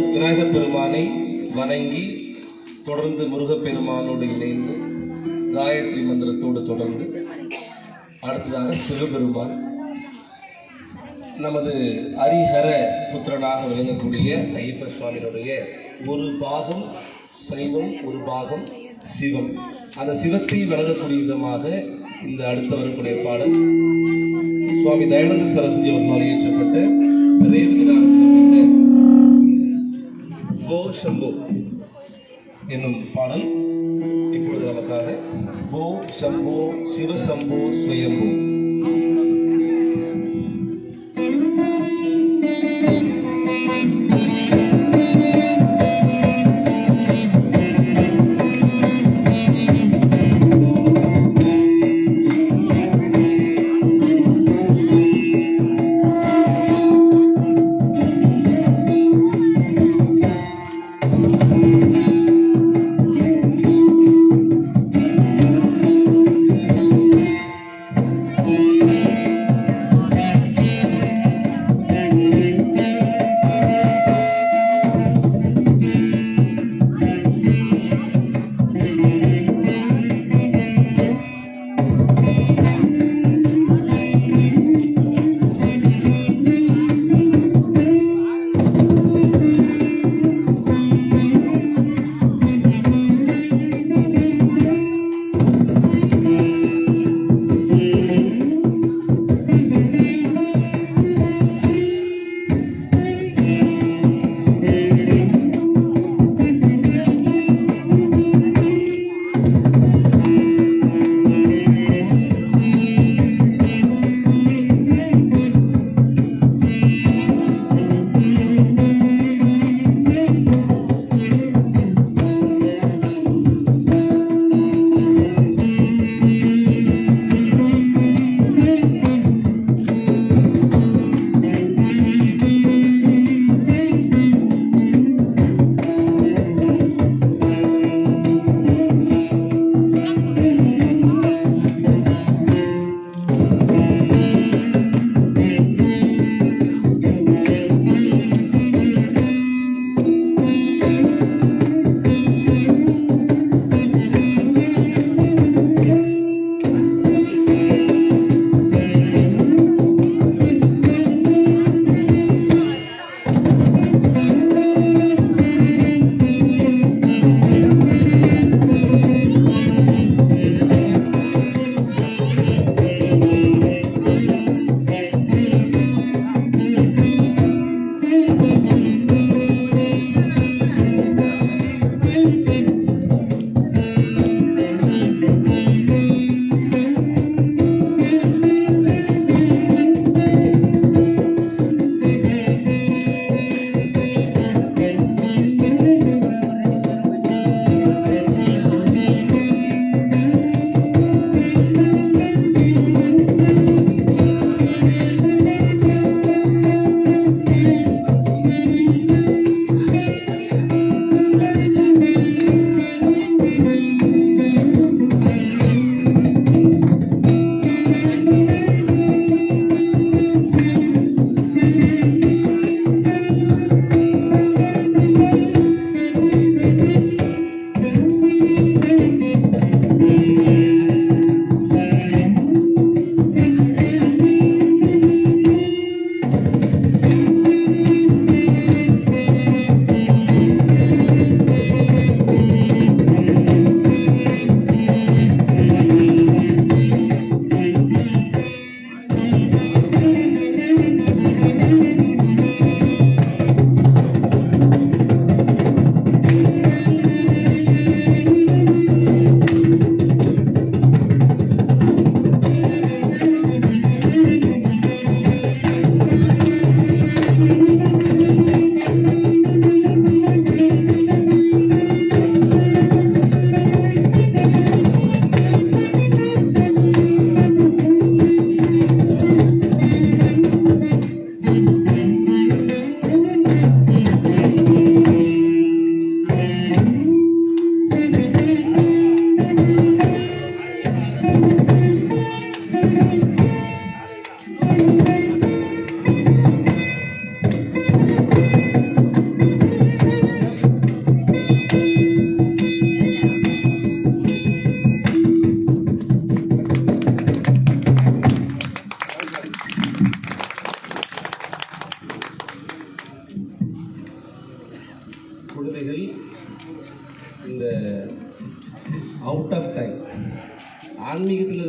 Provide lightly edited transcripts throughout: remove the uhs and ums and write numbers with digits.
விநாயகப் பெருமானை வணங்கி தொடர்ந்து முருகப்பெருமானோடு இணைந்து காயத்ரி மந்திரத்தோடு தொடர்ந்து அடுத்ததாக சிவபெருமான் நமது ஹரிஹர புத்திரனாக விளங்கக்கூடிய ஐயப்ப சுவாமியினுடைய ஒரு பாகம் சைவம் ஒரு பாகம் சிவம். அந்த சிவத்தை வழங்கக்கூடிய விதமாக இந்த அடுத்து வரக்கூடிய பாடல் சுவாமி தயானந்த சரஸ்வதி அவர்களால் இயற்றப்பட்ட போ சம்போ என்னும் பாடல் இப்பொழுது நமக்காக. போ சம்போ சிவசம்போ ஸ்வயம்போ.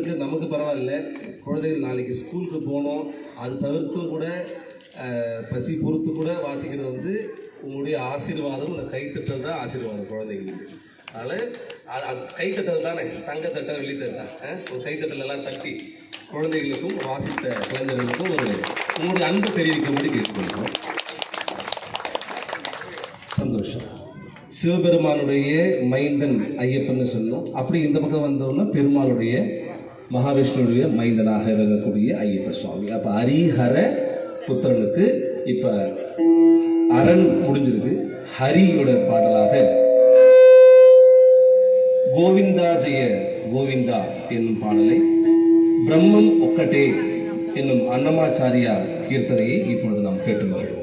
சிலருக்கு நமக்கு பரவாயில்ல, குழந்தைகள் நாளைக்கு ஸ்கூலுக்கு போகணும், அது தவிர்த்தும் கூட பசி பொறுத்து கூட வாசிக்கிறது வந்து உங்களுடைய ஆசீர்வாதம். இந்த கைத்தட்டல் தான் ஆசீர்வாதம் குழந்தைங்களுக்கு. அதனால் அது கைத்தட்டல் தானே, தங்கத்தட்டை வெள்ளித்தட்டா, ஒரு கைத்தட்டல் எல்லாம் தட்டி குழந்தைகளுக்கும் வாசித்த குழந்தைகளுக்கும் ஒரு உங்களுடைய அன்பு தெரிவிக்கும்படி கேட்டுக்கொள்கிறோம். சந்தோஷம். சிவபெருமானுடைய மைந்தன் ஐயப்பன்னு சொன்னோம். அப்படி இந்த பக்கம் வந்தோம்னா பெருமாளுடைய மகாவிஷ்ணுடைய மைந்தனாக இருக்கக்கூடிய ஐயப்ப சுவாமி. அப்ப ஹரிஹர புத்திரனுக்கு இப்ப அரண் முடிஞ்சிருக்கு. ஹரியோட பாடலாக கோவிந்தா ஜெய கோவிந்தா என்னும் பாடலை, பிரம்மம் ஒக்கட்டே என்னும் அன்னமாச்சாரியா கீர்த்தனையை இப்பொழுது நாம் கேட்டு வருகிறோம்.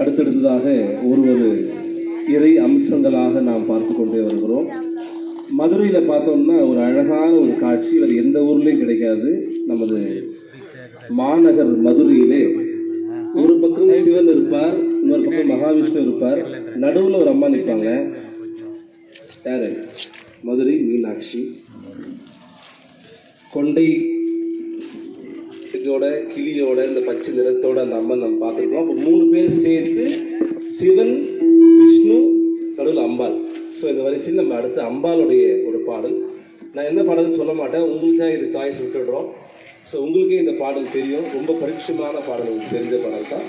அடுத்தடுத்ததாக ஒரு இறை அம்சங்களாக நாம் பார்த்து கொண்டே வருகிறோம். மதுரையில் பார்த்தோம்னா ஒரு அழகான ஒரு காட்சி வேறு எந்த ஊர்லேயும் கிடைக்காது. நமது மாநகர் மதுரையிலே ஒரு பக்கம் சிவன் இருப்பார், இன்னொரு பக்கம் மகாவிஷ்ணு இருப்பார், நடுவில் ஒரு அம்மா நிற்பாங்க. யாரு? மதுரை மீனாட்சி. கொண்டை இதோட கிளியோட இந்த பச்சை நிறத்தோட அந்த அம்மன் நம்ம பார்த்துருக்கோம். அப்போ 3 பேர் சேர்த்து சிவன், விஷ்ணு, நடுவில் அம்பாள். ஸோ இந்த வரிசையில் நம்ம அடுத்து அம்பாளுடைய ஒரு பாடல். நான் எந்த பாடல்னு சொல்ல மாட்டேன், உங்களுக்காக இது சாய்ஸ் விட்டுடுறோம். ஸோ உங்களுக்கே இந்த பாடல் தெரியும், ரொம்ப பரிட்சமான பாடல், உங்களுக்கு தெரிஞ்ச பாடல் தான்.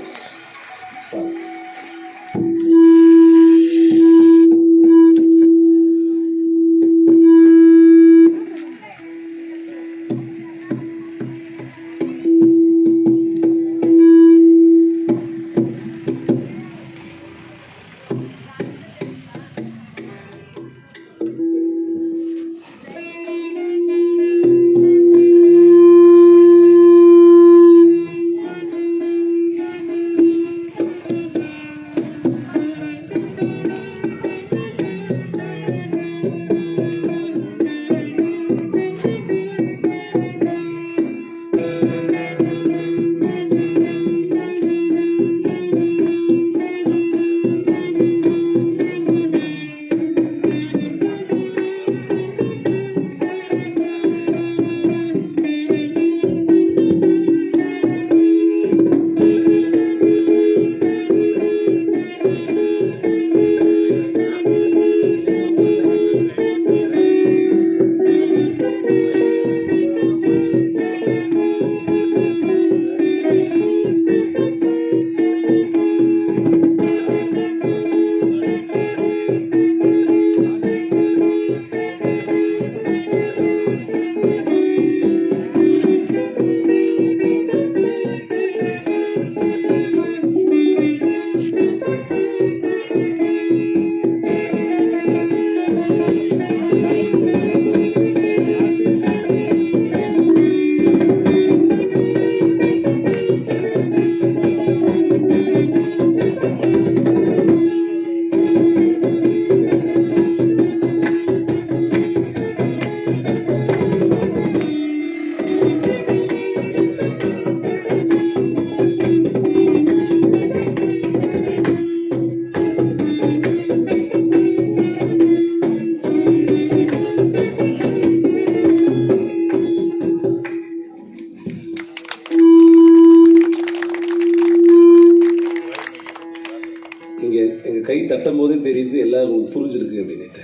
கை தட்டும் போதே தெரியுது எல்லாரும் புரிஞ்சிருக்கு அப்படின்ட்டு.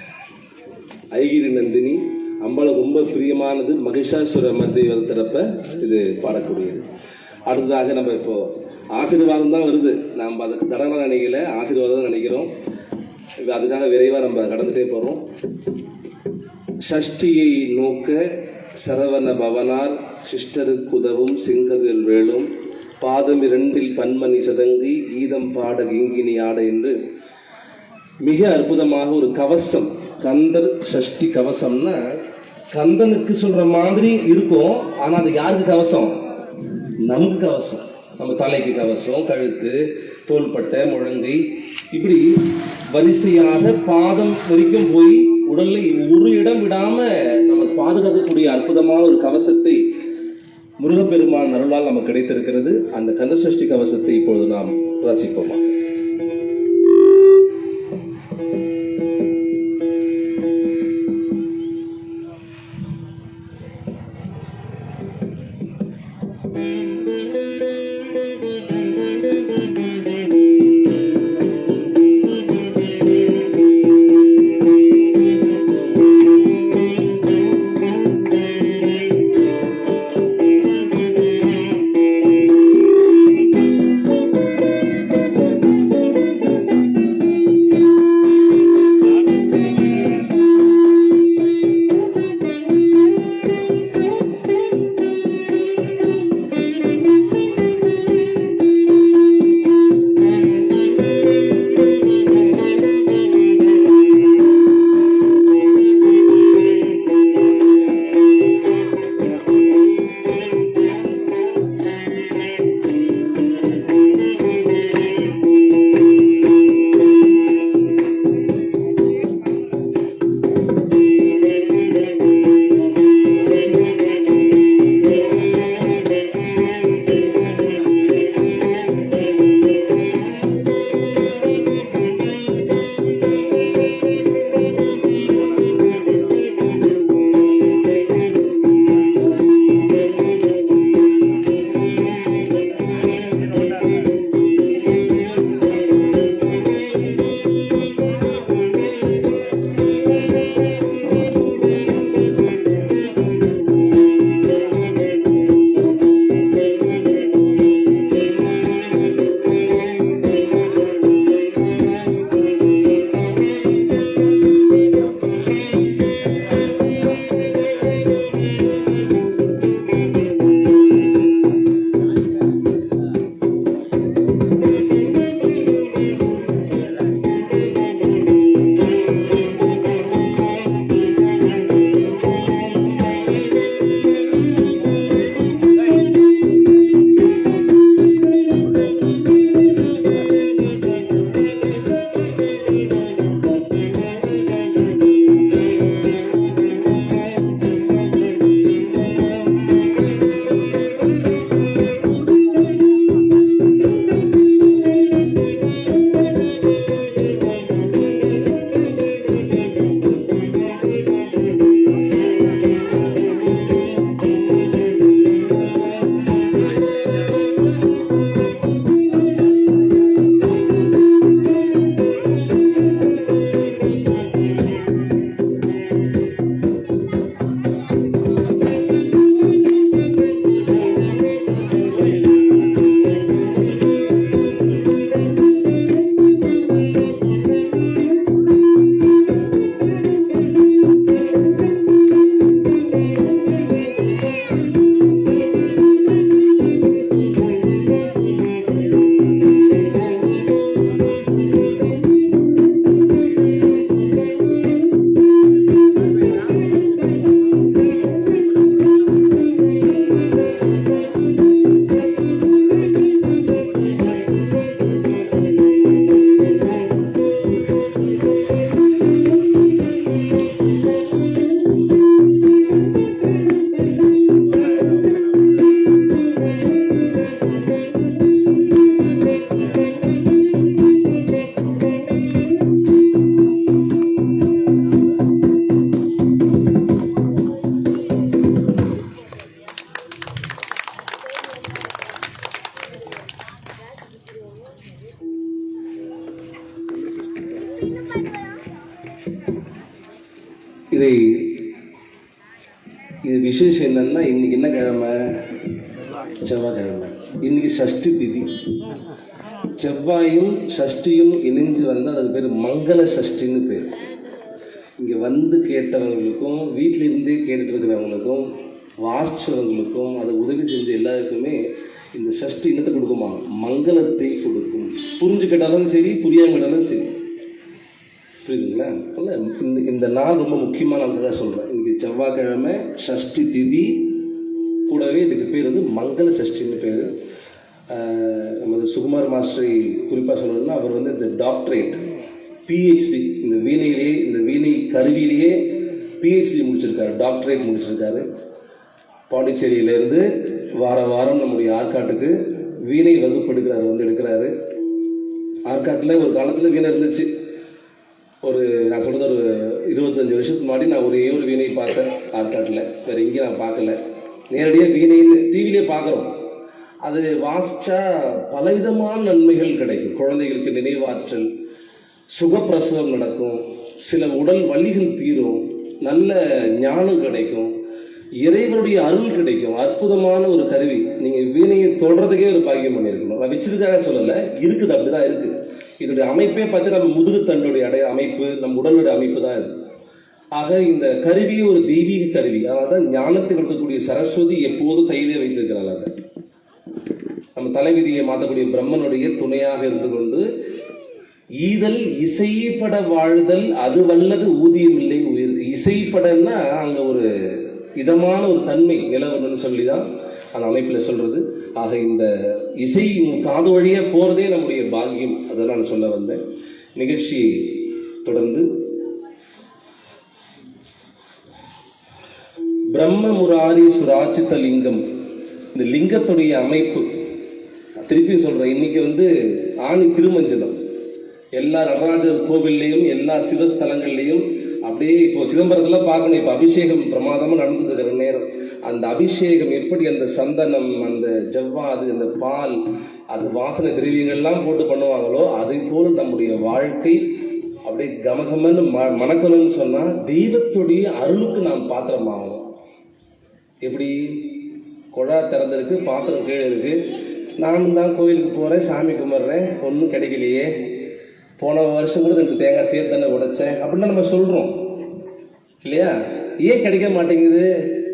ஐகிரி நந்தினி அம்பாளுக்கு ரொம்ப பிரியமானது. மகிஷாசுர மத்திய தரப்ப இது பாடக்கூடியது. அடுத்ததாக நம்ம இப்போ ஆசீர்வாதம் தான் வருது. நம்ம அதுக்கு தடவை நினைக்கல, ஆசீர்வாதம் தான் நினைக்கிறோம். அதுக்காக விரைவாக நம்ம கடந்துட்டே போகிறோம். ஷஷ்டியை நோக்க சரவண பவனார் சிஷ்டருக்கு உதவும் சிங்கதில் வேளும் பாதம் 2 பன்மணி சதங்கி கீதம் பாட கிங்கினி ஆட என்று மிக அற்புதமாக ஒரு கவசம். கந்தர் சஷ்டி கவசம்னா கந்தனுக்கு சொல்ற மாதிரி இருக்கும். ஆனா அது யாருக்கு கவசம்? நமக்கு கவசம். நம்ம தலைக்கு கவசம், கழுத்து, தோள்பட்டை, முழங்கை, இப்படி வரிசையாக பாதம் வரைக்கும் போய் உடல்ல ஒரு இடம் விடாம நம்ம பாதுகாக்கக்கூடிய அற்புதமான ஒரு கவசத்தை முருகப்பெருமான் அருளால் நமக்கு கிடைத்திருக்கிறது. அந்த கந்தசஷ்டி கவசத்தை இப்பொழுது நாம் ரசிப்போமா? இது விசேஷம் என்னன்னா, இன்னைக்கு என்ன கிழமை? செவ்வாய்க்கிழமை. இன்னைக்கு சஷ்டி திதி. செவ்வாயும் சஷ்டியும் இணைஞ்சு வந்து அதுக்கு பேர் மங்கள சஷ்டின்னு பேர். இங்கே வந்து கேட்டவங்களுக்கும் வீட்டில் இருந்தே கேட்டுட்டு இருக்கிறவங்களுக்கும் வாசிச்சவங்களுக்கும் அதை உதவி செஞ்ச எல்லாருக்குமே இந்த சஷ்டி என்னத்தை கொடுக்குமா? மங்களத்தை கொடுக்கும். புரிஞ்சு கேட்டாலும் சரி, புரியாம கேட்டாலும் சரி. புரியுதுங்களா? இந்த நாள் ரொம்ப முக்கியமான நாள் சொல்கிறேன். இன்னைக்கு செவ்வாய்க்கிழமை, சஷ்டி திதி, கூடவே இதுக்கு பேர் வந்து மங்கள சஷ்டின்னு பேர். நமது சுகுமார் மாஸ்டரை குறிப்பாக சொல்லணும்னா, அவர் வந்து இந்த டாக்டரேட் பிஹெச்டி இந்த வீணை கருவியிலேயே பிஹெச்டி முடிச்சிருக்காரு, டாக்டரேட் முடிச்சிருக்காரு. பாண்டிச்சேரியிலேருந்து வாரம் நம்முடைய ஆற்காட்டுக்கு வீணை வகுப்பு எடுக்கிறாரு. ஆற்காட்டில் ஒரு காலத்தில் வீணை இருந்துச்சு. நான் சொல்கிறது ஒரு 25 வருஷத்துக்கு முன்னாடி நான் ஒரே ஒரு வீணை பார்த்தேன் ஆற்காட்டில். வேறு எங்கேயும் நான் பார்க்கல. நேரடியாக வீணைன்னு டிவிலே பார்க்குறோம். அது வாசிச்சா பலவிதமான நன்மைகள் கிடைக்கும். குழந்தைகளுக்கு நினைவாற்றல், சுகப்பிரசவம் நடக்கும், சில உடல் வலிகள் தீரும், நல்ல ஞானம் கிடைக்கும், இறைவனுடைய அருள் கிடைக்கும். அற்புதமான ஒரு கருவி. நீங்கள் வீணையை தொடர்றதுக்கே ஒரு பாக்கியம் பண்ணியிருக்கணும். நான் வச்சிருக்காக சொல்லலை, இருக்குது, அப்படிதான் இருக்குது. இதோடைய அமைப்பே பார்த்து நம்ம முதுகுத்தண்டுடைய அமைப்பு, நம் உடலுடைய அமைப்பு தான் இது. ஆக இந்த கருவி ஒரு தெய்வீக கருவி. அதனால தான் ஞானத்தை கொடுக்கக்கூடிய சரஸ்வதி எப்போதும் கையிலே வைத்திருக்கிறாள். அதை நம்ம தலைவிதியை மாற்றக்கூடிய பிரம்மனுடைய துணையாக இருந்து கொண்டு ஈதல் இசைப்பட வாழ்தல் அது வல்லது ஊதியம் இல்லை உயிருக்கு. இசைப்படன்னா அங்க ஒரு இதமான ஒரு தன்மை நிலவரணும்னு சொல்லிதான் அந்த அமைப்பில் சொல்றது. ஆக இந்த இசை காது வழியே போறதே நம்முடைய பாக்கியம். அதை நான் சொல்ல வந்தேன். நிகழ்ச்சியை தொடர்ந்து பிரம்ம முராரி சுராச்சித்த லிங்கம், இந்த லிங்கத்துடைய அமைப்பு திருப்பி சொல்றேன். இன்னைக்கு வந்து ஆணி திருமஞ்சனம் எல்லா நடராஜர் கோவில்லையும் எல்லா சிவஸ்தலங்கள்லையும் அப்படியே இப்போ சிதம்பரத்துல பார்க்கணும். இப்போ அபிஷேகம் பிரமாதமா நடந்துட்டு இருக்கிற நேரம், அந்த அபிஷேகம் எப்படி அந்த சந்தனம், அந்த ஜவ்வாது, அந்த பால், அது வாசனை திரவியங்கள்லாம் போட்டு பண்ணுவாங்களோ அதை போல் நம்முடைய வாழ்க்கை அப்படியே கமகமன்னு மணக்கணும்னு சொன்னா தெய்வத்துடைய அருளுக்கு நாம் பாத்திரமாகணும். எப்படி? குழா திறந்திருக்கு, பாத்திரம் கீழே இருக்கு. நானும் தான் கோயிலுக்கு போறேன், சாமி கும்பிட்றேன், ஒன்றும் கிடைக்கலையே, போன வருஷம் கூட 2 தேங்காய் சேர்த்தானே உடைச்சேன் அப்படின்னு நம்ம சொல்றோம் இல்லையா? ஏன் கிடைக்க மாட்டேங்குது?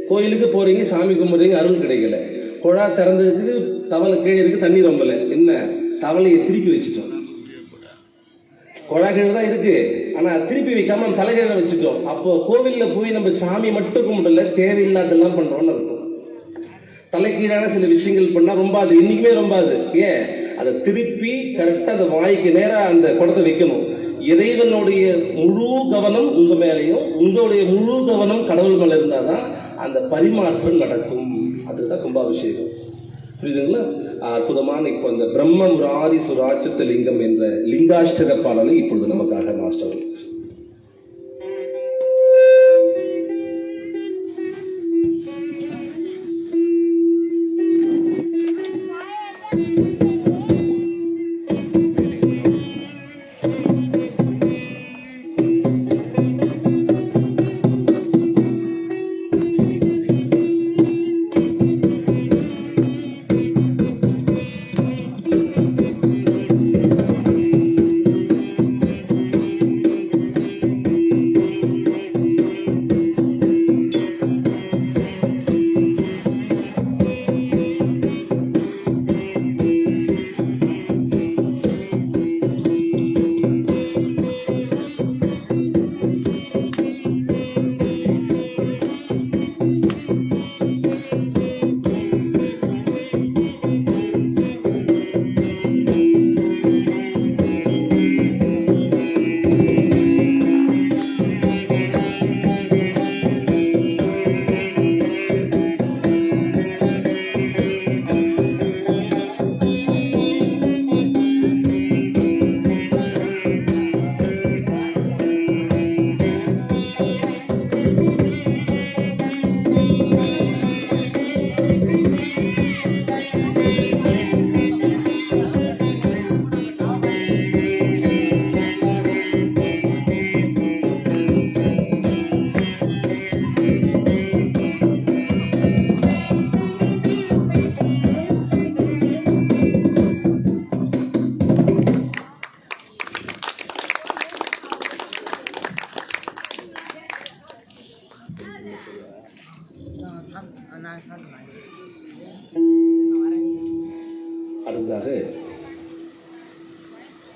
கோயிலுக்கு போறீங்க, சாமி கும்பிட்றீங்க, அருள் கிடைக்கல. குழா திறந்ததுக்கு தவளை கீழே இருக்கு, தண்ணி ரொம்பல. என்ன? தவளையை திருப்பி வச்சுட்டோம். குழா கீழே தான் இருக்கு, ஆனா திருப்பி வைக்காம தலைகீழ வச்சுட்டோம். அப்போ கோவில்ல போய் நம்ம சாமி மட்டும் கும்பிடல, தேவையில்லாதெல்லாம் பண்றோம்னு இருக்கும். தலைக்கீழான சில விஷயங்கள் பண்ணா ரொம்ப அது இன்னைக்குமே ரொம்ப அது. ஏன்? அதை திருப்பி கரெக்டா அந்த வாய்க்கு நேரா அந்த குடத்தை வைக்கணும். இறைவனுடைய முழு கவனம் உங்க மேலையும், உங்களுடைய முழு கவனம் கடவுள் மேல இருந்தாதான் அந்த பரிமாற்றம் நடக்கும். அதுதான் கும்பாபிஷேகம். புரியுதுங்களா? அற்புதமான இப்போ அந்த பிரம்ம முராரி சுராச்சித்த லிங்கம் என்ற லிங்காஷ்டக பாடலை இப்பொழுது நமக்காக மாஸ்டர்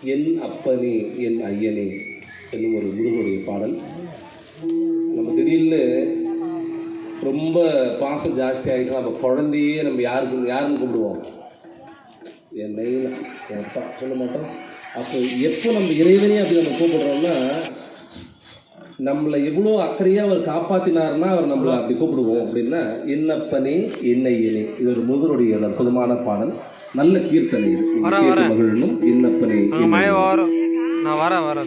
என் அப்பனே என் ஐயனே என்னும் ஒரு முருகனுடைய பாடல். நம்ம திடீர்னு ரொம்ப பாசம் ஜாஸ்தி ஆகிட்டு நம்ம குழந்தையே நம்ம யாருன்னு கூப்பிடுவோம்? என் நெய்னா என் அப்பா சொல்ல மாட்டோம். அப்போ எப்போ நம்ம இறைவனே அப்படி நம்ம கூப்பிடுறோம்னா நம்மளை எவ்வளோ அக்கறையாக அவர் காப்பாற்றினார்னா அவர் நம்மளை அப்படி கூப்பிடுவோம். அப்படின்னா என்னப்பனே என்னையனே, இது ஒரு முருகனுடைய அற்புதமான பாடல், நல்ல கீர்த்தனை. மகிழனும் என்னப்பனே நான் வரேன்.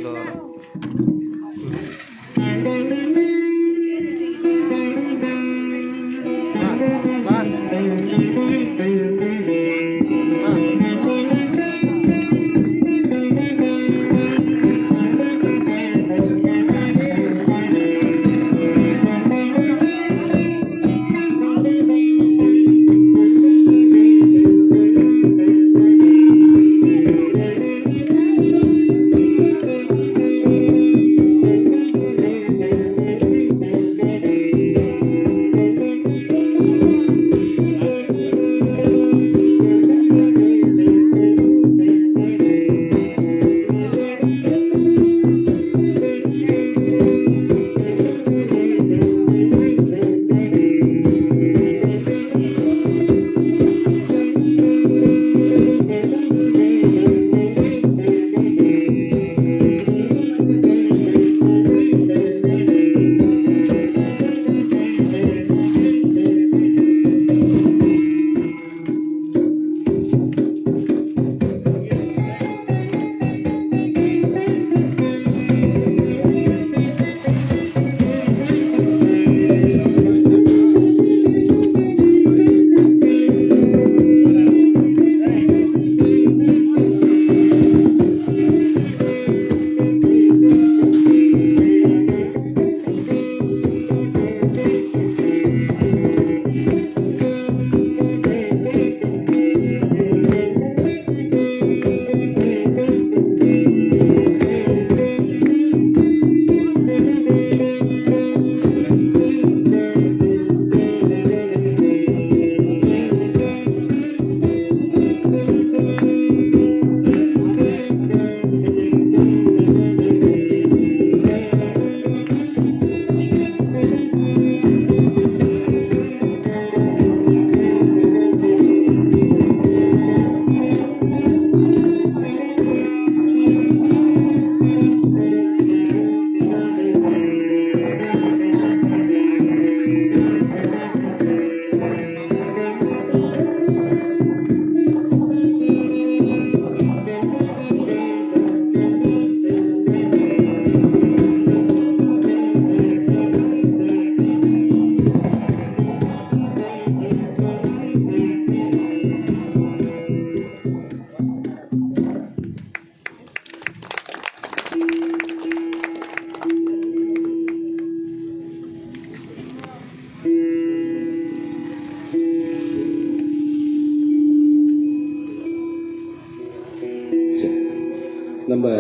நம்ம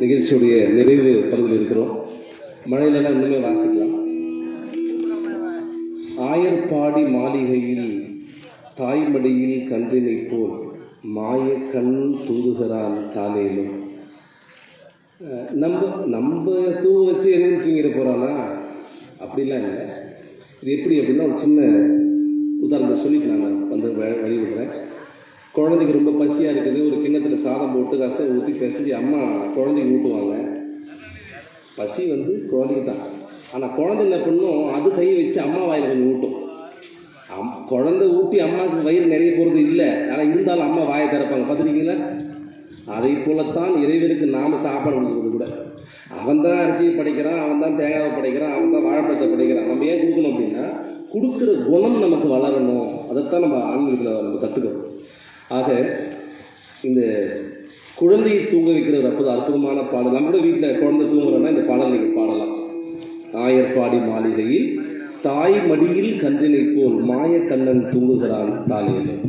நிகழ்ச்சியுடைய நிறைவு பகுதியில் இருக்கிறோம். மழையிலெல்லாம் இன்னுமே வாசிக்கலாம். ஆயர்பாடி மாளிகையில் தாய்மடியில் கன்றினை போல் மாய கண் தூதுகிறான் தாலேலும். நம்ம தூங்க வச்சு எதுவும் தூங்கிட போகிறானா? அப்படிலாம் இல்லை. இது எப்படி அப்படின்னா ஒரு சின்ன உதாரணத்தை சொல்லிட்டு நான் வந்து வழிவிடுறேன். குழந்தைக்கு ரொம்ப பசியாக இருக்குது, ஒரு கிண்ணத்தில் சாதம் போட்டு ரசம் ஊற்றி பிசைஞ்சு அம்மா குழந்தைக்கு ஊட்டுவாங்க. பசி வந்து குழந்தைக்கு தான். ஆனால் குழந்தை என்ன பண்ணும், அது கையை வச்சு அம்மா வாயில் கொஞ்சம் ஊட்டும். குழந்தை ஊட்டி அம்மாவுக்கு வயிறு நிறைய போகிறது இல்லை, ஆனால் இருந்தாலும் அம்மா வாயை திறப்பாங்க, பார்த்துருக்கீங்களா? அதை போலத்தான் இறைவனுக்கு நாம் சாப்பாடு கொடுக்குறது கூட. அவன் தான் அரிசியை படைக்கிறான், அவன் தான் தேங்காவை படைக்கிறான், அவன் தான் வாழைப்பழத்தை படைக்கிறான். நம்ம ஏன் கொடுக்கணும் அப்படின்னா, கொடுக்குற குணம் நமக்கு வளரணும். அதைத்தான் நம்ம ஆன்மீகத்தில் நம்ம கற்றுக்கணும். ஆக இந்த குழந்தையை தூங்க வைக்கிற ஒரு அற்புதமான பாடல். நம்மளோட வீட்டில் குழந்தை தூங்குறோன்னா இந்த பாடல் நீங்கள் பாடலாம். ஆயர்பாடி மாளிகையில் தாய் மடியில் கன்றினை போல் மாய கண்ணன் தூங்குகிறான் தாலேலும்.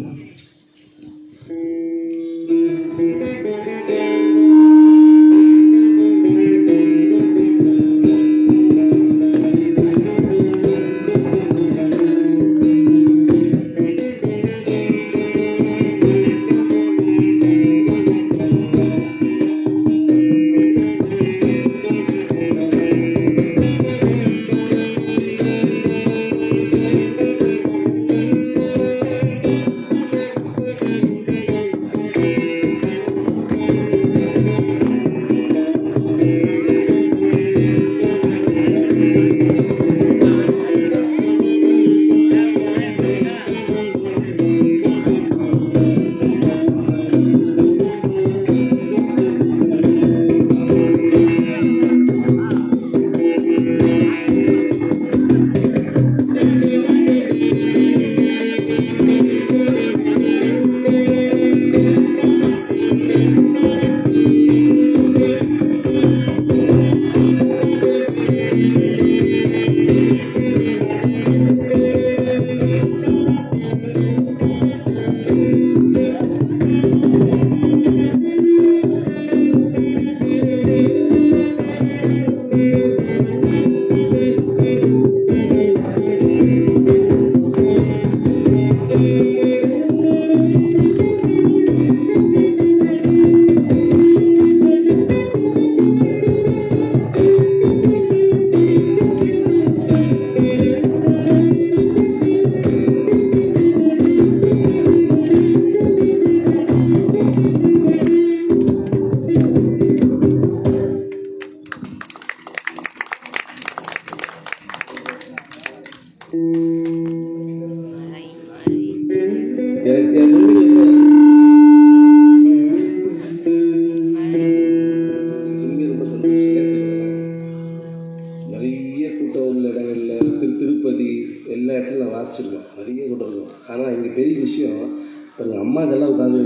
அம்மா இதெல்லாம் உட்காந்து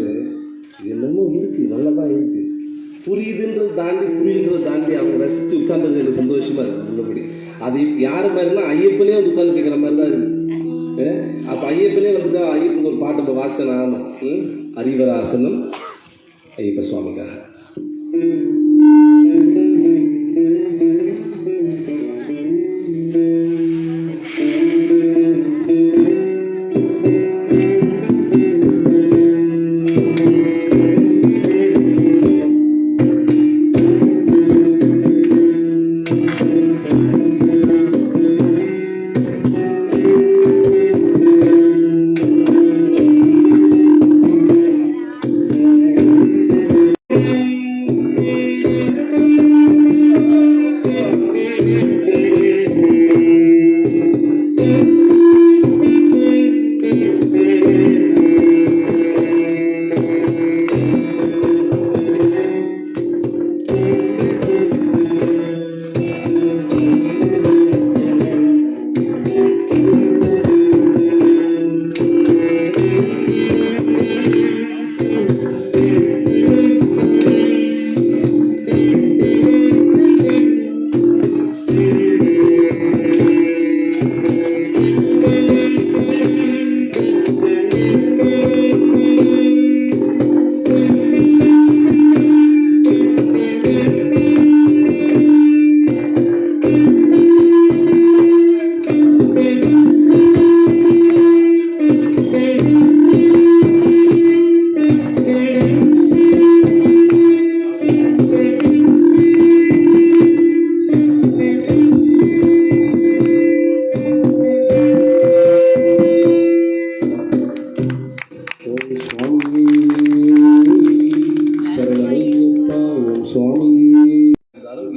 இது என்னமோ இருக்குது, நல்லா தான் இருக்குது, புரியுதுன்றது தாண்டி புரியுன்றதை தாண்டி அவங்க ரசித்து உட்கார்ந்தது எனக்கு சந்தோஷமா இருக்கு. உள்ளபடி அது யார் மாதிரினா ஐயப்பனே வந்து உட்காந்து கேட்குற மாதிரி தான் இருக்கு. அப்போ ஐயப்பனே வந்துட்டா ஐயப்பனுக்கு ஒரு பாட்டு நம்ம வாசனை ஆமாம், அறிவராசனம் ஐயப்ப சுவாமிக்காக.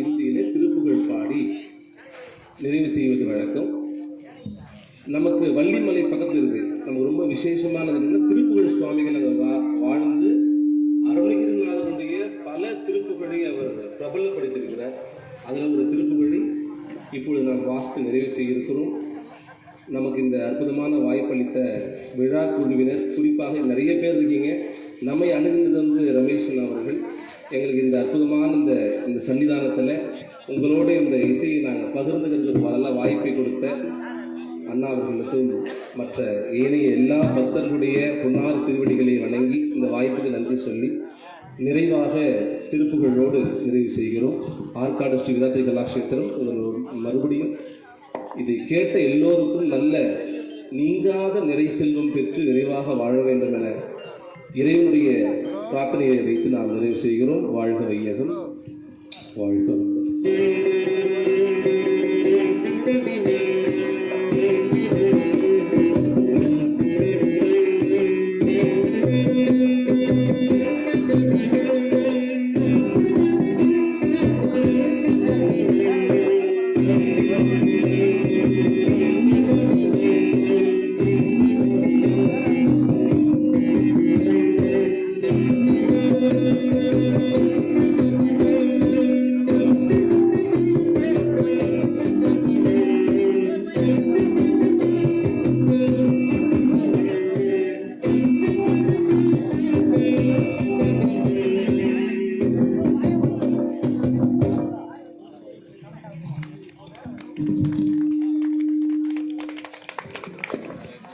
இறுதியிலே திருப்புகழ் பாடி நிறைவு செய்வது வழக்கம். நமக்கு வள்ளிமலை பக்கத்தில் இருக்கு. நமக்கு ரொம்ப விசேஷமானது என்னன்னா, திருப்புகழ் சுவாமிகள் அங்கே வாழ்ந்து அருணகிரிநாதனுடைய பல திருப்புகளை அவர் பிரபலப்படுத்தியிருக்கிறார். அதில் ஒரு திருப்புகழை இப்பொழுது நாம் வாசித்து நிறைவு செய்ய இருக்கிறோம். நமக்கு இந்த அற்புதமான வாய்ப்பளித்த விழா குழுவினர், குறிப்பாக நிறைய பேர் இருக்கீங்க. நம்மை அணுகுனது ரமேஷன் அவர்கள். எங்களுக்கு இந்த அற்புதமான இந்த சன்னிதானத்தில் உங்களோட இந்த இசையை நாங்கள் பகிர்ந்துக்கிறதுக்கு நல்ல வாய்ப்பை கொடுத்த அண்ணா அவர்களுக்கும் மற்ற ஏனைய எல்லா பக்தர்களுடைய பொன்னார் திருவடிகளை வணங்கி இந்த வாய்ப்புக்கு நன்றி சொல்லி நிறைவாக திருப்புகழோடு நிறைவு செய்கிறோம். ஆற்காடு ஸ்ரீ விதாத்திரி கலாக்ஷேத்திரம் மறுபடியும் இதை கேட்ட எல்லோருக்கும் நல்ல நீங்காத நிறை செல்வம் பெற்று நிறைவாக வாழ வேண்டும் என இறைவனுடைய பிரார்த்தனையை வைத்து நாம் நிறைவு செய்கிறோம். வாழ்க வையகம், வாழ்க.